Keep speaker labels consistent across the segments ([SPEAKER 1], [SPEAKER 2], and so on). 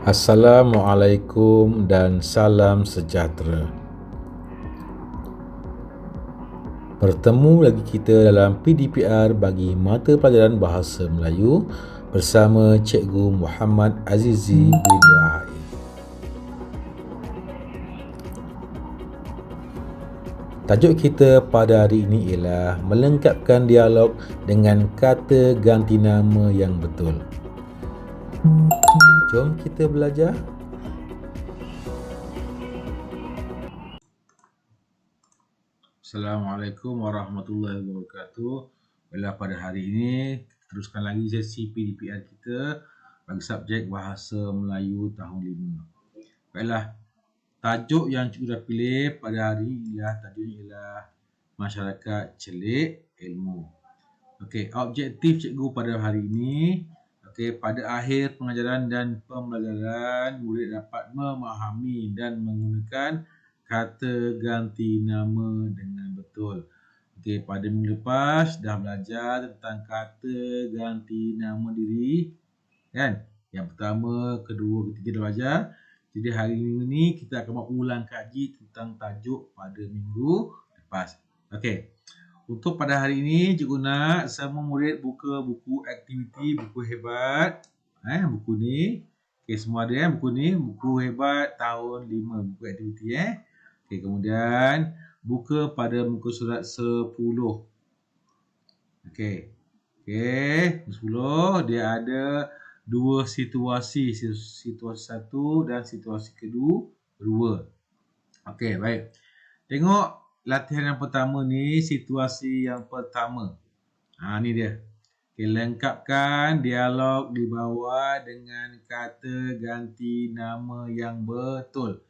[SPEAKER 1] Assalamualaikum dan salam sejahtera. Bertemu lagi kita dalam PDPR bagi mata pelajaran Bahasa Melayu bersama Cikgu Muhammad Azizi bin Wahid. Tajuk kita pada hari ini ialah melengkapkan dialog dengan kata ganti nama yang betul. Jom kita belajar. Assalamualaikum warahmatullahi wabarakatuh. Baiklah, pada hari ini teruskan lagi sesi PDPR kita bagi subjek Bahasa Melayu tahun 5. Baiklah, tajuk yang cikgu dah pilih pada hari ini ialah Masyarakat Celik Ilmu. Okey, objektif cikgu pada hari ini, pada akhir pengajaran dan pembelajaran, murid dapat memahami dan menggunakan kata ganti nama dengan betul. Pada minggu lepas dah belajar tentang kata ganti nama diri, kan? Yang pertama, kedua, ketiga dah belajar. Jadi hari ini kita akan ulang kaji tentang tajuk pada minggu lepas. Untuk pada hari ini, cikgu nak semua murid buka buku aktiviti, buku hebat. Buku ni. Semua ada buku ni, buku hebat tahun 5, buku aktiviti. Kemudian buka pada muka surat 10. 10 dia ada dua situasi, situasi satu dan situasi kedua. Baik. Tengok latihan yang pertama ni, situasi yang pertama. Ni dia. Lengkapkan dialog di bawah dengan kata ganti nama yang betul.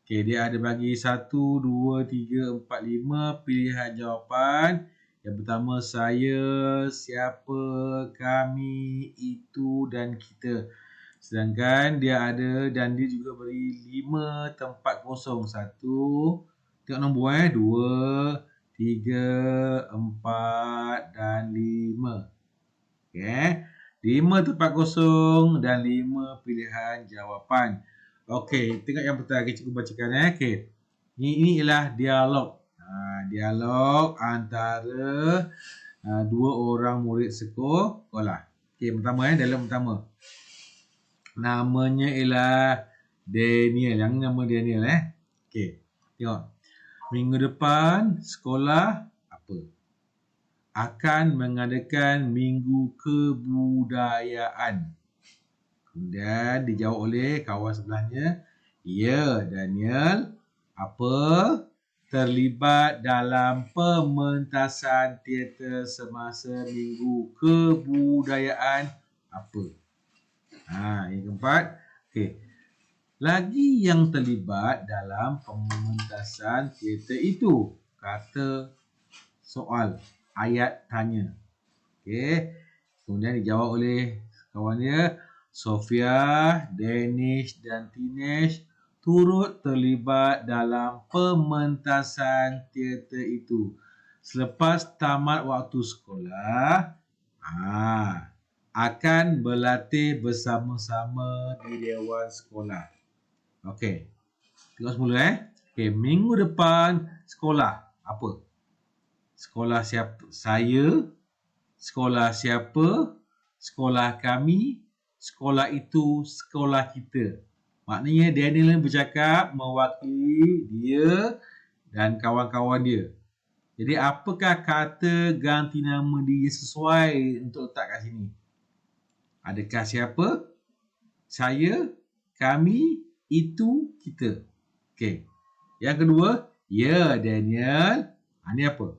[SPEAKER 1] Dia ada bagi 1, 2, 3, 4, 5 pilihan jawapan. Yang pertama, saya, siapa, kami, itu dan kita. Sedangkan dia ada dan dia juga beri 5 tempat kosong. 1, tengok nombor 2, 3, 4 dan 5. 5 tempat kosong dan 5 pilihan jawapan. Tengok yang pertama, cikgu bacakan. Ini ialah dialog. Dialog antara dua orang murid sekolah. Pertama, dialog pertama. Namanya ialah Daniel. Yang nama Daniel. Tengok. Minggu depan sekolah apa? Akan mengadakan minggu kebudayaan. Kemudian dijawab oleh kawan sebelahnya. Ya, Daniel. Apa? Terlibat dalam pementasan teater semasa minggu kebudayaan apa? Yang keempat. Lagi yang terlibat dalam pementasan teater itu. Kata soal. Ayat tanya. Kemudian dijawab oleh kawannya. Sofia, Danish dan Tinesh turut terlibat dalam pementasan teater itu. Selepas tamat waktu sekolah, akan berlatih bersama-sama di dewan sekolah. Tengok semula. Minggu depan sekolah apa? Sekolah siapa? Saya. Sekolah siapa? Sekolah kami. Sekolah itu, sekolah kita. Maknanya Daniel bercakap mewakili dia dan kawan-kawan dia. Jadi apakah kata ganti nama dia sesuai untuk letak kat sini? Adakah siapa? Saya, kami, itu, kita. Yang kedua, ya Daniel. Ini apa?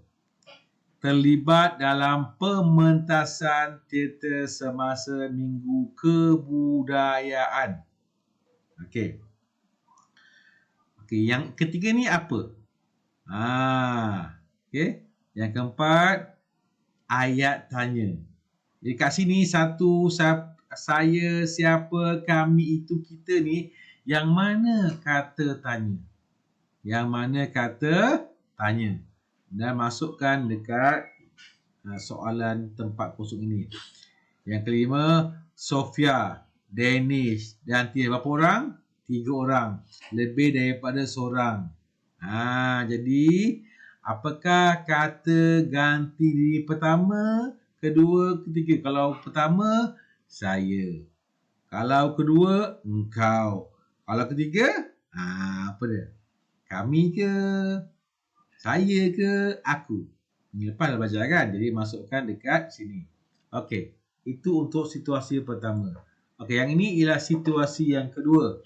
[SPEAKER 1] Terlibat dalam pementasan teater semasa minggu kebudayaan. Yang ketiga ni apa? Yang keempat, ayat tanya. Jadi kat sini satu, saya, siapa, kami, itu, kita ni, yang mana kata tanya? Yang mana kata tanya? Dan masukkan dekat soalan tempat kosong ini. Yang kelima, Sofia. Danish. Dan berapa orang? 3 orang. Lebih daripada seorang. Jadi apakah kata ganti diri pertama, kedua, ketiga? Kalau pertama, saya. Kalau kedua, engkau. Kalau ketiga, apa dia? Kami ke? Saya ke? Aku. Lepas dah belajar kan? Jadi masukkan dekat sini. Okey. Itu untuk situasi pertama. Okey, yang ini ialah situasi yang kedua.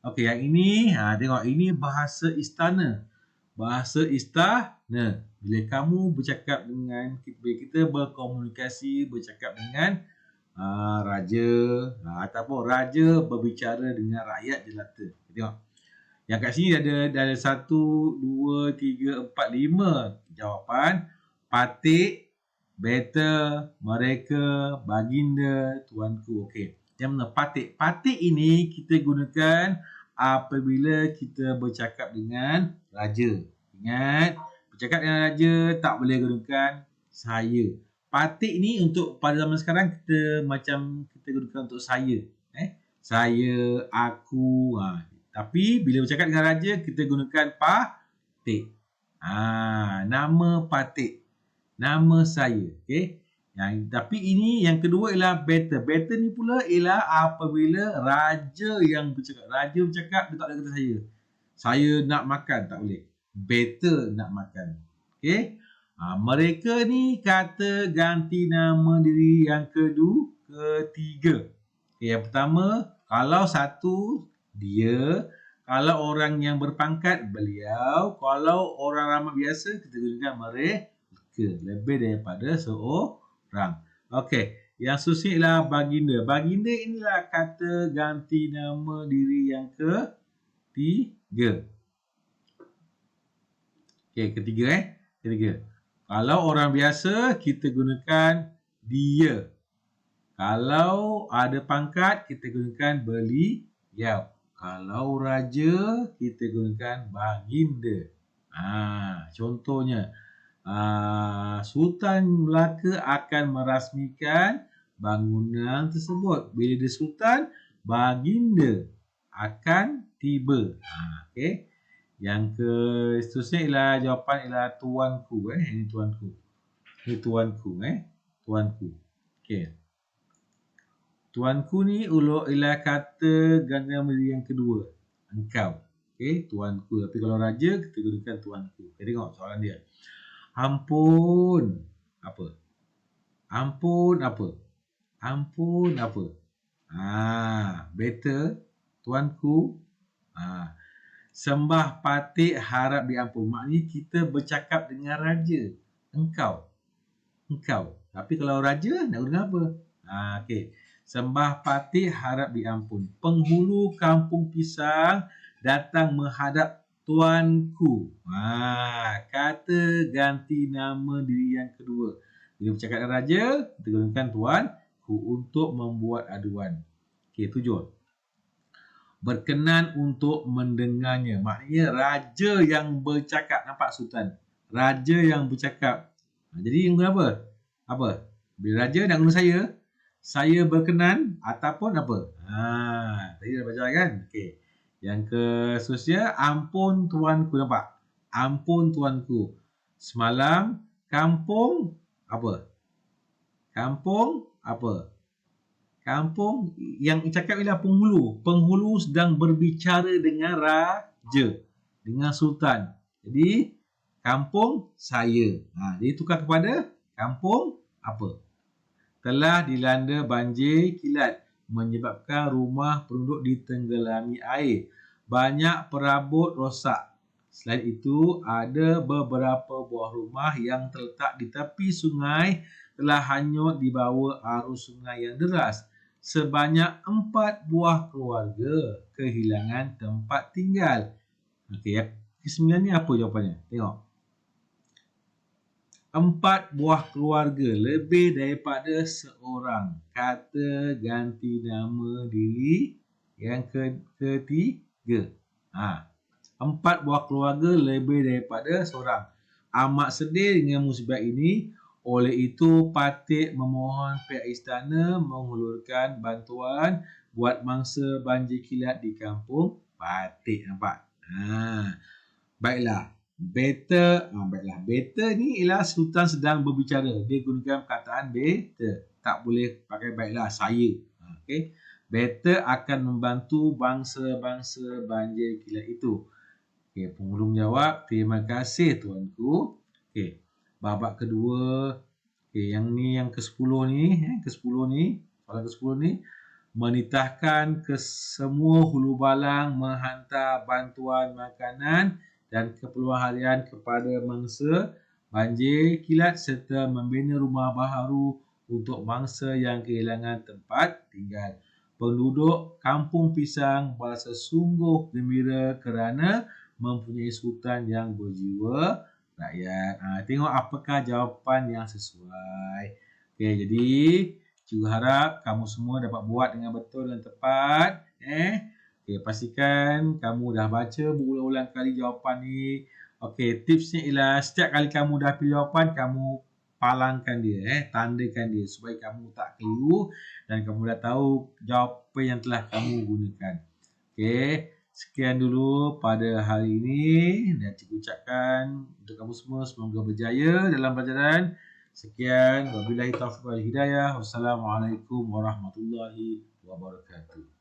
[SPEAKER 1] Okey, yang ini, tengok. Ini bahasa istana. Bahasa istana. Bila kamu bercakap dengan, bila kita berkomunikasi, bercakap dengan raja, ataupun raja berbicara dengan rakyat jelata. Tengok. Yang kat sini ada 1, 2, 3, 4, 5 jawapan. Patik, better, mereka, baginda, tuanku. Okey. Yang mana patik? Patik ini kita gunakan apabila kita bercakap dengan raja. Ingat, bercakap dengan raja tak boleh gunakan saya. Patik ni untuk pada zaman sekarang kita gunakan untuk saya. Saya, aku. Tapi bila bercakap dengan raja kita gunakan patik. Nama patik. Nama saya. Okey. Tapi ini yang kedua ialah better. Better ni pula ialah apabila raja yang bercakap. Raja bercakap, dia tak boleh kata saya. Saya nak makan, tak boleh. Better nak makan. Okey. Mereka ni kata ganti nama diri yang ketiga. Okay, yang pertama, kalau satu, dia. Kalau orang yang berpangkat, beliau. Kalau orang ramai biasa, kita gunakan mereka. Lebih daripada seorang. Okey, yang seterusnya ialah baginda. Baginda inilah kata ganti nama diri yang ketiga. Okey, ketiga. Kalau orang biasa, kita gunakan dia. Kalau ada pangkat, kita gunakan beliau. Kalau raja, kita gunakan baginda. Contohnya, Sultan Melaka akan merasmikan bangunan tersebut. Bila dia sultan, baginda akan tiba. Okey. Yang seterusnya ialah jawapan ialah tuanku. Ini tuanku. Ini tuanku. Tuanku. Okey. Tuanku ni ialah kata ganti nama diri yang kedua. Engkau. Okey, tuanku. Tapi kalau raja, kita gunakan tuanku. Okay, tengok soalan dia. Ampun. Apa? Ampun apa? Ampun apa? Better. Tuanku. Sembah patik harap diampun. Maknanya kita bercakap dengan raja. Engkau. Tapi kalau raja, nak guna apa? Okey. Sembah patik harap diampun. Penghulu kampung pisang datang menghadap tuanku. Kata ganti nama diri yang kedua. Bila bercakap dengan raja, kita gunakan tuanku untuk membuat aduan. Okey, 7. Berkenan untuk mendengarnya. Maknanya raja yang bercakap. Nampak sultan? Raja yang bercakap. Jadi yang guna apa? Apa? Bila raja nak guna saya berkenan ataupun apa? Tadi dah baca kan? Okey. Yang seterusnya, ampun tuanku. Nampak? Ampun tuanku. Semalam kampung apa? Kampung apa? Kampung yang cakap ialah penghulu. Penghulu sedang berbicara dengan raja. Dengan sultan. Jadi, kampung saya. Jadi tukar kepada kampung apa? Telah dilanda banjir kilat. Menyebabkan rumah penduduk ditenggelami air. Banyak perabot rosak. Selain itu, ada beberapa buah rumah yang terletak di tepi sungai telah hanyut di bawah arus sungai yang deras. Sebanyak 4 buah keluarga kehilangan tempat tinggal. Okey, yang ke-9 ni apa jawapannya? Tengok. 4 buah keluarga, lebih daripada seorang. Kata ganti nama diri yang ketiga. 4 buah keluarga lebih daripada seorang. Amat sedih dengan musibah ini. Oleh itu, Patik memohon pihak istana menghulurkan bantuan buat mangsa banjir kilat di kampung Patik. Nampak? Baiklah. Better ni ialah Sultan sedang berbicara. Dia gunakan perkataan better. Tak boleh pakai baiklah, saya. Okay. Better akan membantu bangsa-bangsa banjir kilat itu. Okay, penghulu menjawab, terima kasih tuanku. Okay. Babak kedua, okay, yang ke-10 ni, soalan ke-10 ni, menitahkan ke semua hulu balang menghantar bantuan makanan dan keperluan harian kepada mangsa banjir kilat serta membina rumah baharu untuk mangsa yang kehilangan tempat tinggal. Penduduk Kampung Pisang berasa sungguh gembira kerana mempunyai sultan yang berjiwa rakyat. Tengok apakah jawapan yang sesuai. Okay, jadi cikgu harap kamu semua dapat buat dengan betul dan tepat. Okay, pastikan kamu dah baca berulang-ulang kali jawapan ni. Okay, tipsnya ialah setiap kali kamu dah pilih jawapan, kamu palangkan dia, tandakan dia supaya kamu tak keliru dan kamu dah tahu jawapan yang telah kamu gunakan. Okay, sekian dulu pada hari ini dan cikgu ucapkan untuk kamu semua semoga berjaya dalam pelajaran. Sekian, wabillahi taufiq wal hidayah. Wassalamualaikum warahmatullahi wabarakatuh.